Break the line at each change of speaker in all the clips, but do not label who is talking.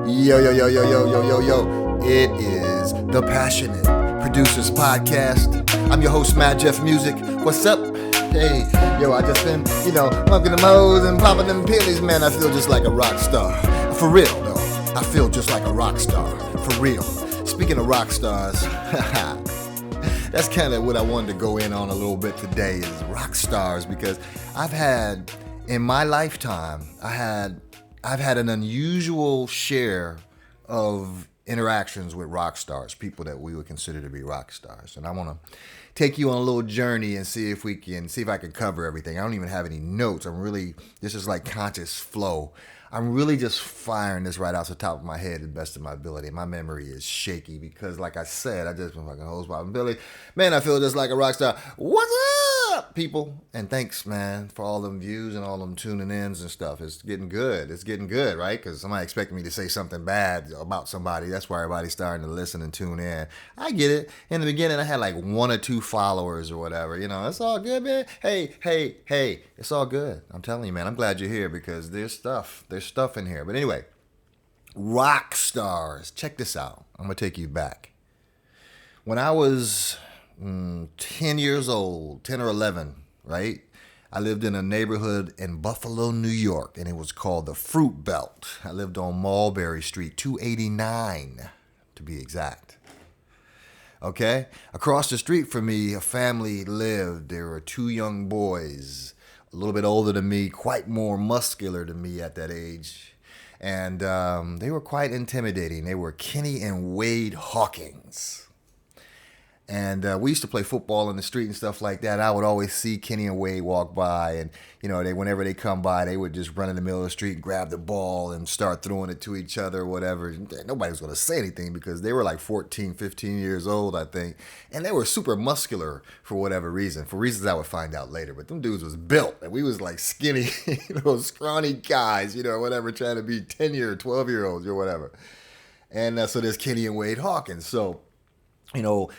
Yo, yo, yo, yo, yo, yo, yo, yo. It is the Passionate Producers Podcast. I'm your host, Madjef Music. What's up? Hey, yo, I just been, pumping them O's and popping them pillies. Man, I feel just like a rock star. For real, though. I feel just like a rock star. For real. Speaking of rock stars, that's kind of what I wanted to go in on a little bit today is rock stars, because I've had, in my lifetime, I've had an unusual share of interactions with rock stars, people that we would consider to be rock stars. And I want to take you on a little journey and see if I can cover everything. I don't even have any notes. This is like conscious flow. I'm really just firing this right out the top of my head to the best of my ability. My memory is shaky because, like I said, I just been fucking host Bob and Billy. Man, I feel just like a rock star. What's up, people? And thanks, man, for all them views and all them tuning ins and stuff. It's getting good. It's getting good, right? Because somebody expected me to say something bad about somebody. That's why everybody's starting to listen and tune in. I get it. In the beginning, I had like 1 or 2 followers or whatever. It's all good, man. Hey. It's all good. I'm telling you, man. I'm glad you're here because there's stuff in here. But anyway, rock stars. Check this out. I'm going to take you back. When I was 10 years old, 10 or 11, right? I lived in a neighborhood in Buffalo, New York, and it was called the Fruit Belt. I lived on Mulberry Street, 289 to be exact. Okay? Across the street from me, a family lived. There were 2 young boys, a little bit older than me, quite more muscular than me at that age. And they were quite intimidating. They were Kenny and Wade Hawkins. And we used to play football in the street and stuff like that. I would always see Kenny and Wade walk by, and whenever they come by, they would just run in the middle of the street and grab the ball and start throwing it to each other or whatever. Nobody was going to say anything because they were like 14, 15 years old, I think, and they were super muscular for whatever reason, for reasons I would find out later. But them dudes was built, and we was like skinny, scrawny guys, whatever, trying to be 10-year, 12-year-olds or whatever. And so there's Kenny and Wade Hawkins. So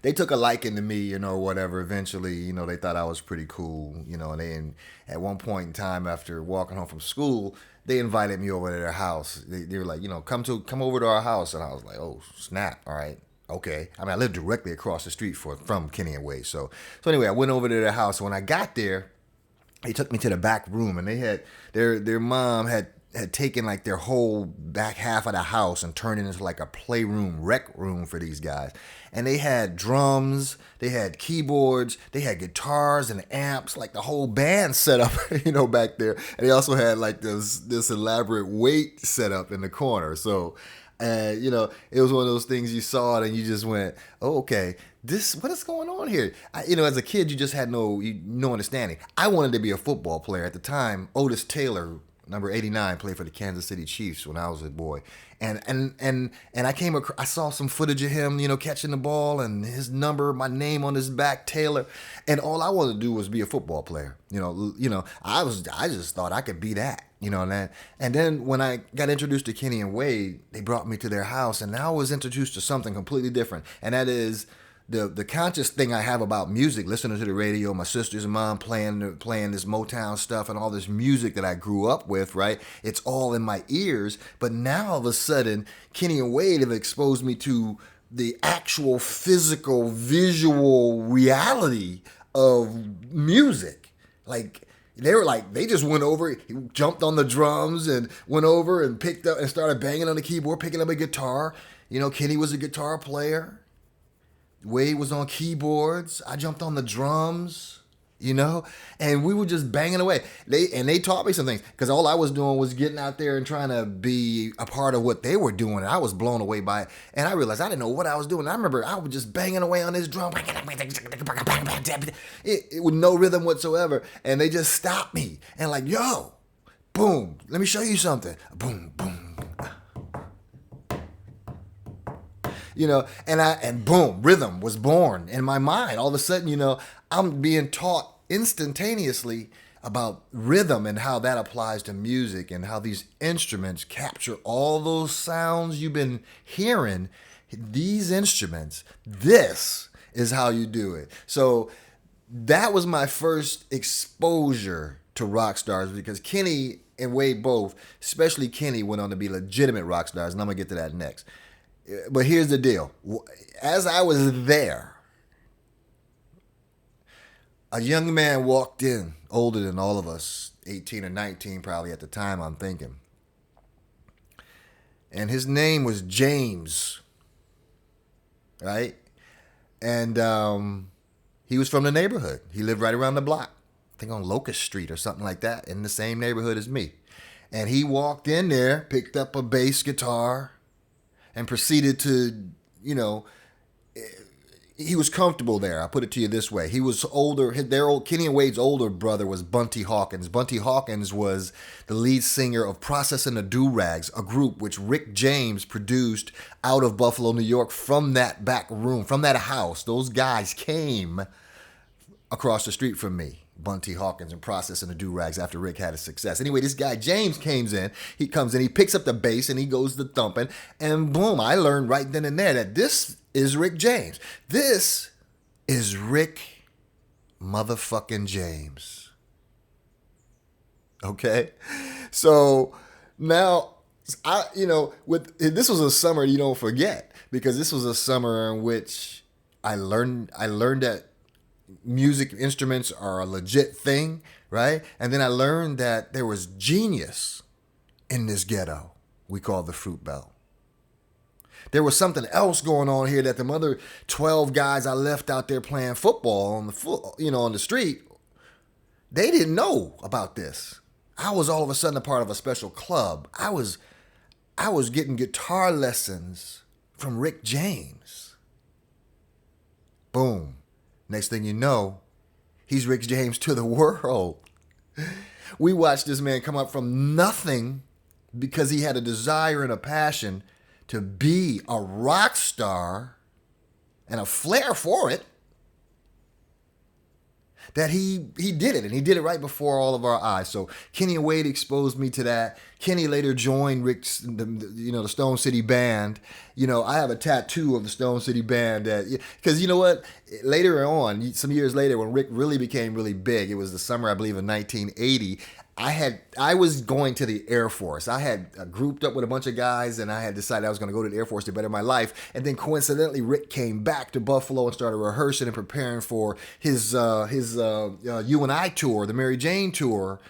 they took a liking to me, whatever. Eventually, they thought I was pretty cool, and at one point in time after walking home from school, they invited me over to their house. They were like, come over to our house. And I was like, oh, snap. All right. Okay. I lived directly across the street from Kenny and Wade. So anyway, I went over to their house. When I got there, they took me to the back room, and they had, their mom had taken like their whole back half of the house and turned it into like a playroom, rec room for these guys. And they had drums, they had keyboards, they had guitars and amps, like the whole band set up, back there. And they also had like this elaborate weight set up in the corner. So, it was one of those things you saw it and you just went, oh, okay, what is going on here? As a kid, you just had no understanding. I wanted to be a football player at the time. Otis Taylor, number 89, played for the Kansas City Chiefs when I was a boy. And I saw some footage of him, catching the ball and his number, my name on his back, Taylor. And all I wanted to do was be a football player. I just thought I could be that, and then when I got introduced to Kenny and Wade, they brought me to their house, and now I was introduced to something completely different. And that is the conscious thing I have about music, listening to the radio, my sisters and mom playing this Motown stuff and all this music that I grew up with, right? It's all in my ears. But now all of a sudden, Kenny and Wade have exposed me to the actual physical, visual reality of music. Like, they just went over, he jumped on the drums and went over and picked up and started banging on the keyboard, picking up a guitar. Kenny was a guitar player. Wade was on keyboards. I jumped on the drums, and we were just banging away. They taught me some things because all I was doing was getting out there and trying to be a part of what they were doing. And I was blown away by it. And I realized I didn't know what I was doing. I remember I was just banging away on this drum it with no rhythm whatsoever. And they just stopped me and like, yo, boom, let me show you something. Boom, boom. And boom, rhythm was born in my mind. All of a sudden, I'm being taught instantaneously about rhythm and how that applies to music and how these instruments capture all those sounds you've been hearing. These instruments, this is how you do it. So that was my first exposure to rock stars because Kenny and Wade both, especially Kenny, went on to be legitimate rock stars, and I'm going to get to that next. But here's the deal. As I was there, a young man walked in, older than all of us, 18 or 19 probably at the time, I'm thinking. And his name was James, right? And he was from the neighborhood. He lived right around the block, I think on Locust Street or something like that, in the same neighborhood as me. And he walked in there, picked up a bass guitar, and proceeded to, he was comfortable there. I'll put it to you this way. He was older. Kenny and Wade's older brother was Bunty Hawkins. Bunty Hawkins was the lead singer of Processing the Do-Rags, a group which Rick James produced out of Buffalo, New York, from that back room, from that house. Those guys came across the street from me, Bunty Hawkins and Processing the Do-Rags, after Rick had a success. Anyway, this guy James comes in, he picks up the bass and he goes to thumping, and boom, I learned right then and there that this is Rick James. This is Rick motherfucking James. Okay? So now, this was a summer you don't forget, because this was a summer in which I learned that music instruments are a legit thing, right? And then I learned that there was genius in this ghetto we call the Fruit Belt. There was something else going on here that the other 12 guys I left out there playing football on the street, they didn't know about this. I was all of a sudden a part of a special club. I was getting guitar lessons from Rick James. Boom. Next thing you know, he's Rick James to the world. We watched this man come up from nothing because he had a desire and a passion to be a rock star and a flair for it, that he did it, and he did it right before all of our eyes. So Kenny and Wade exposed me to that. Kenny later joined Rick's, the Stone City Band. I have a tattoo of the Stone City Band because you know what? Later on, some years later, when Rick really became really big, it was the summer, I believe, of 1980. I was going to the Air Force. I had grouped up with a bunch of guys, and I had decided I was going to go to the Air Force to better my life. And then coincidentally, Rick came back to Buffalo and started rehearsing and preparing for his You and I tour, the Mary Jane tour.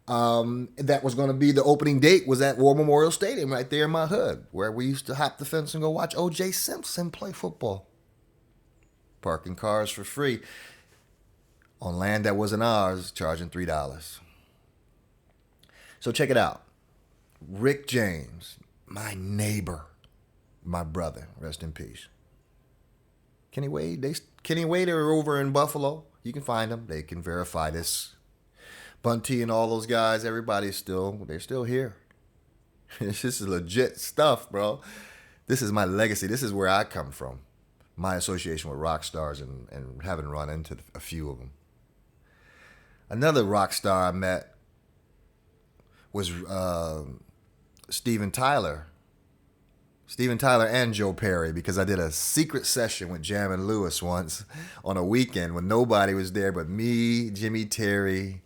That was going to be, the opening date was at War Memorial Stadium right there in my hood, where we used to hop the fence and go watch O.J. Simpson play football. Parking cars for free on land that wasn't ours, charging $3. So check it out. Rick James, my neighbor, my brother, rest in peace. Kenny Wade are over in Buffalo. You can find them. They can verify this. Bunty and all those guys, they're still here. This is legit stuff, bro. This is my legacy. This is where I come from. My association with Rockstars and having run into a few of them. Another rock star I met was Steven Tyler and Joe Perry, because I did a secret session with Jam and Lewis once on a weekend when nobody was there but me, Jimmy Terry,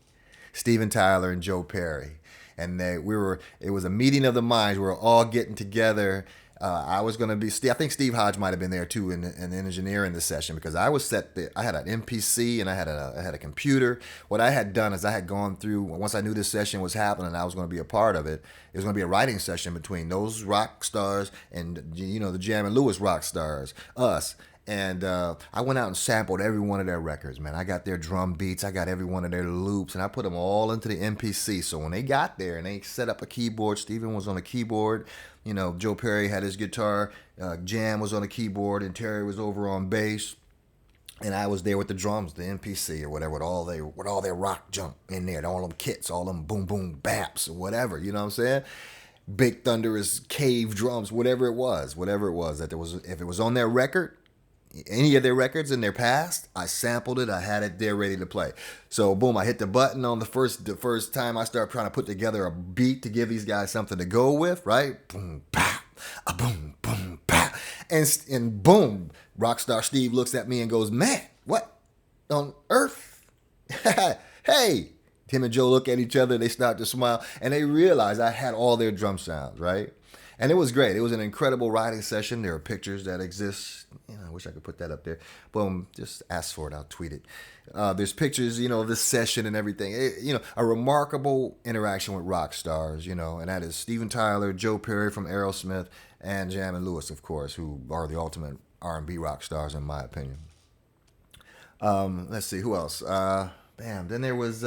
Steven Tyler, and Joe Perry. And it was a meeting of the minds. We were all getting together. I was going to be, I think Steve Hodge might have been there too, in engineer in the session, because I was set there. I had an MPC and I had a computer. What I had done is I had gone through, once I knew this session was happening, I was going to be a part of it. It was going to be a writing session between those rock stars and, the Jam and Lewis rock stars, us. And I went out and sampled every one of their records, man. I got their drum beats. I got every one of their loops, and I put them all into the MPC. So when they got there and they set up a keyboard, Steven was on the keyboard. Joe Perry had his guitar. Jam was on the keyboard, and Terry was over on bass. And I was there with the drums, the MPC or whatever, with all their rock junk in there, all them kits, all them boom boom baps or whatever. You know what I'm saying? Big Thunderous cave drums, whatever it was that there was. If it was on their record, any of their records in their past, I sampled it. I had it there ready to play. So boom, I hit the button on the first time I started trying to put together a beat to give these guys something to go with, right? Boom, pow, a boom, boom, pow. And boom, Rockstar Steve looks at me and goes, "Man, what on earth?" Hey, Tim and Joe look at each other, they start to smile, and they realize I had all their drum sounds, right? And it was great. It was an incredible writing session. There are pictures that exist. I wish I could put that up there. Boom, just ask for it. I'll tweet it. There's pictures, of this session and everything. A remarkable interaction with rock stars, and that is Steven Tyler, Joe Perry from Aerosmith, and Jam and Lewis, of course, who are the ultimate R&B rock stars, in my opinion. Let's see, who else? Then there was,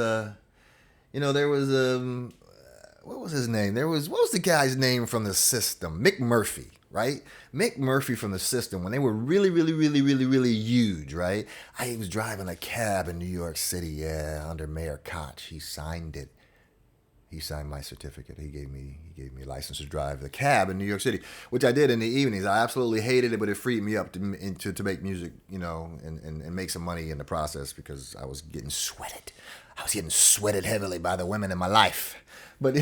what was his name? What was the guy's name from the System? Mick Murphy, right? Mick Murphy from the System, when they were really, really, really, really, really huge, right? I was driving a cab in New York City, under Mayor Koch. He signed it. He signed my certificate. He gave me a license to drive the cab in New York City, which I did in the evenings. I absolutely hated it, but it freed me up to make music, and make some money in the process because I was getting sweated. I was getting sweated heavily by the women in my life. But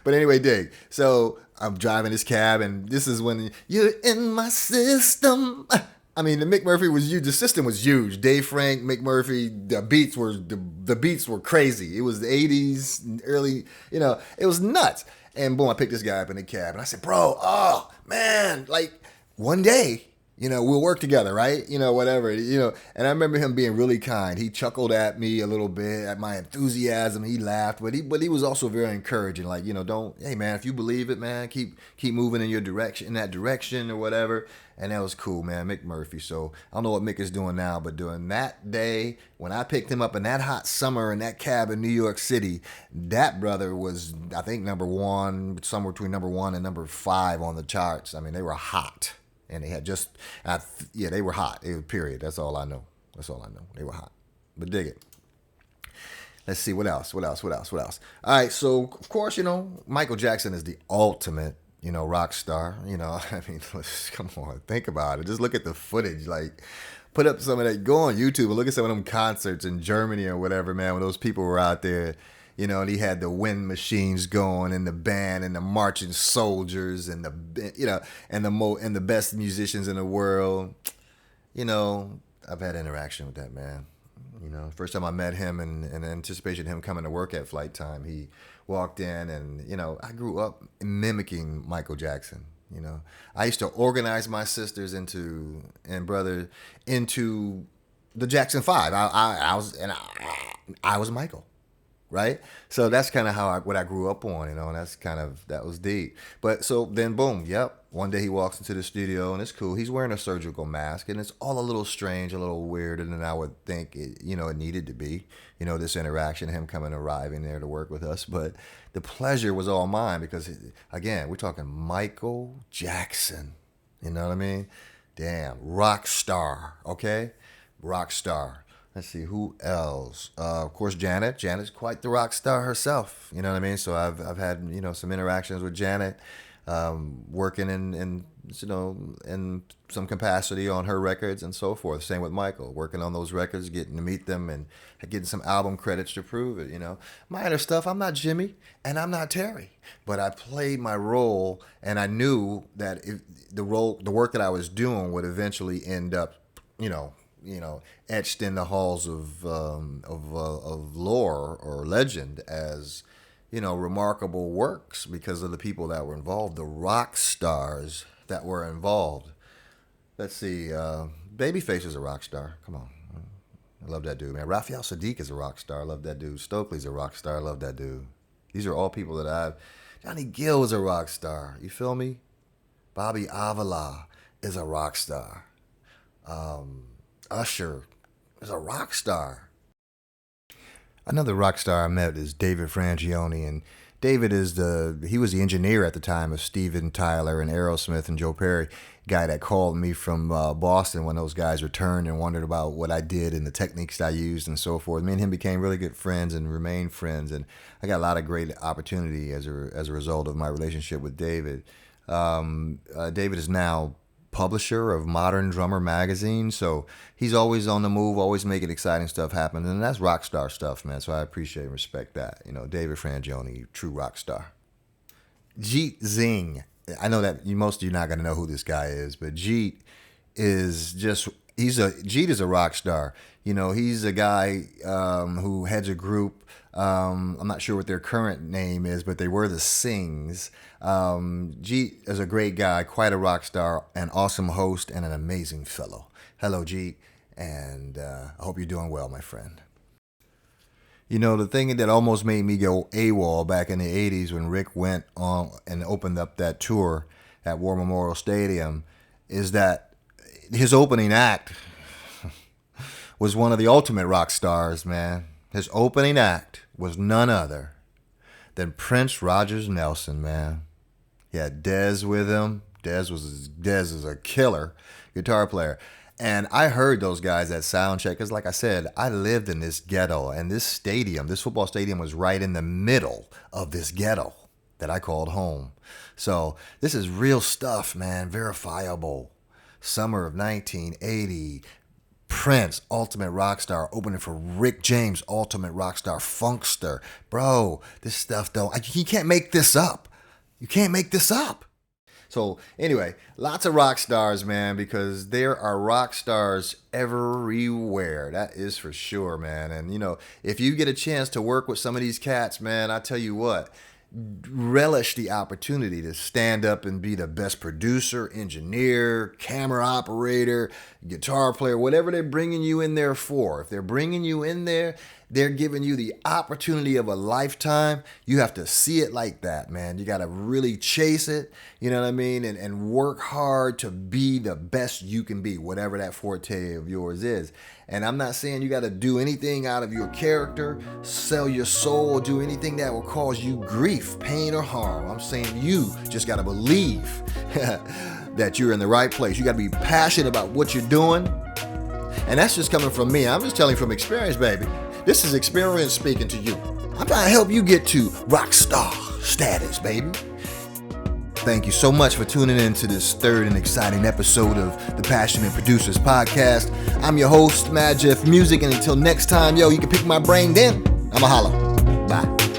anyway, dig. So I'm driving this cab, and this is when you're in my system. I mean, the Mick Murphy was huge. The System was huge. Dave Frank, Mick Murphy. The beats were crazy. It was the '80s, early. It was nuts. And boom, I picked this guy up in the cab, and I said, "Bro, oh man, like one day." We'll work together, right? Whatever, And I remember him being really kind. He chuckled at me a little bit at my enthusiasm. He laughed, but he was also very encouraging. Like, hey man, if you believe it, man, keep moving in that direction or whatever. And that was cool, man. Mick Murphy. So I don't know what Mick is doing now, but during that day when I picked him up in that hot summer in that cab in New York City, that brother was, I think, number one, somewhere between number 1 and number 5 on the charts. I mean, they were hot. And they had they were hot. Period. That's all I know. They were hot. But dig it. Let's see, what else? All right, so, of course, Michael Jackson is the ultimate, rock star. I mean, come on, think about it. Just look at the footage. Like, put up some of that. Go on YouTube and look at some of them concerts in Germany or whatever, man, when those people were out there. And he had the wind machines going, and the band, and the marching soldiers, and the best musicians in the world. I've had interaction with that man. First time I met him, in anticipation of him coming to work at Flight Time, he walked in, and I grew up mimicking Michael Jackson. I used to organize my sisters into the Jackson 5. I was Michael. Right? So that's kind of what I grew up on, and that was deep. But so then boom, yep. One day he walks into the studio, and it's cool. He's wearing a surgical mask, and it's all a little strange, a little weirder than I would think it needed to be. This interaction, him arriving there to work with us. But the pleasure was all mine because, again, we're talking Michael Jackson. You know what I mean? Damn, rock star, okay? Rock star. Let's see, who else? Of course, Janet. Janet's quite the rock star herself. You know what I mean? So I've had some interactions with Janet, working in some capacity on her records and so forth. Same with Michael, working on those records, getting to meet them and getting some album credits to prove it. My other stuff. I'm not Jimmy and I'm not Terry, but I played my role, and I knew that the work that I was doing would eventually end up, etched in the halls of lore or legend as, remarkable works because of the people that were involved, the rock stars that were involved. Let's see, Babyface is a rock star. Come on. I love that dude, man. Raphael Sadiq is a rock star. I love that dude. Stokely's a rock star. I love that dude. These are all people that Johnny Gill is a rock star. You feel me? Bobby Avila is a rock star. Usher is a rock star. Another rock star I met is David Frangione, and David he was the engineer at the time of Steven Tyler and Aerosmith and Joe Perry, guy that called me from Boston when those guys returned and wondered about what I did and the techniques I used and so forth. Me and him became really good friends and remained friends, and I got a lot of great opportunity as a result of my relationship with David. David is now publisher of Modern Drummer magazine, so he's always on the move, always making exciting stuff happen, and that's rock star stuff, man. So I appreciate and respect that. David Frangione, true rock star. Jeet Zing. I know that most of you are not going to know who this guy is, but Jeet is just, Jeet is a rock star. You know, he's a guy who heads a group. I'm not sure what their current name is, but they were the Sings. Jeet is a great guy, quite a rock star, an awesome host, and an amazing fellow. Hello, Jeet, and I hope you're doing well, my friend. You know, the thing that almost made me go AWOL back in the 80s when Rick went on and opened up that tour at War Memorial Stadium is that his opening act was one of the ultimate rock stars, man. His opening act was none other than Prince Rogers Nelson, man. He had Dez with him. Dez is a killer guitar player. And I heard those guys at soundcheck because, like I said, I lived in this ghetto, and this football stadium was right in the middle of this ghetto that I called home. So this is real stuff, man, verifiable. Summer of 1980, Prince, ultimate rock star, opening for Rick James, ultimate rock star, funkster. Bro, this stuff you can't make this up. You can't make this up. So anyway, lots of rock stars, man, because there are rock stars everywhere. That is for sure, man. And, you know, if you get a chance to work with some of these cats, man, I tell you what, relish the opportunity to stand up and be the best producer, engineer, camera operator, guitar player, whatever they're bringing you in there for. If they're bringing you in there, they're giving you the opportunity of a lifetime. You have to see it like that, man. You got to really chase it, you know what I mean? And work hard to be the best you can be, whatever that forte of yours is. And I'm not saying you got to do anything out of your character, sell your soul, or do anything that will cause you grief, pain, or harm. I'm saying you just got to believe that you're in the right place. You got to be passionate about what you're doing. And that's just coming from me. I'm just telling you from experience, baby. This is experience speaking to you. I'm trying to help you get to rock star status, baby. Thank you so much for tuning in to this third and exciting episode of the Passionate Producers Podcast. I'm your host, Madjef Music, and until next time, yo, you can pick my brain then. I'ma holla. Bye.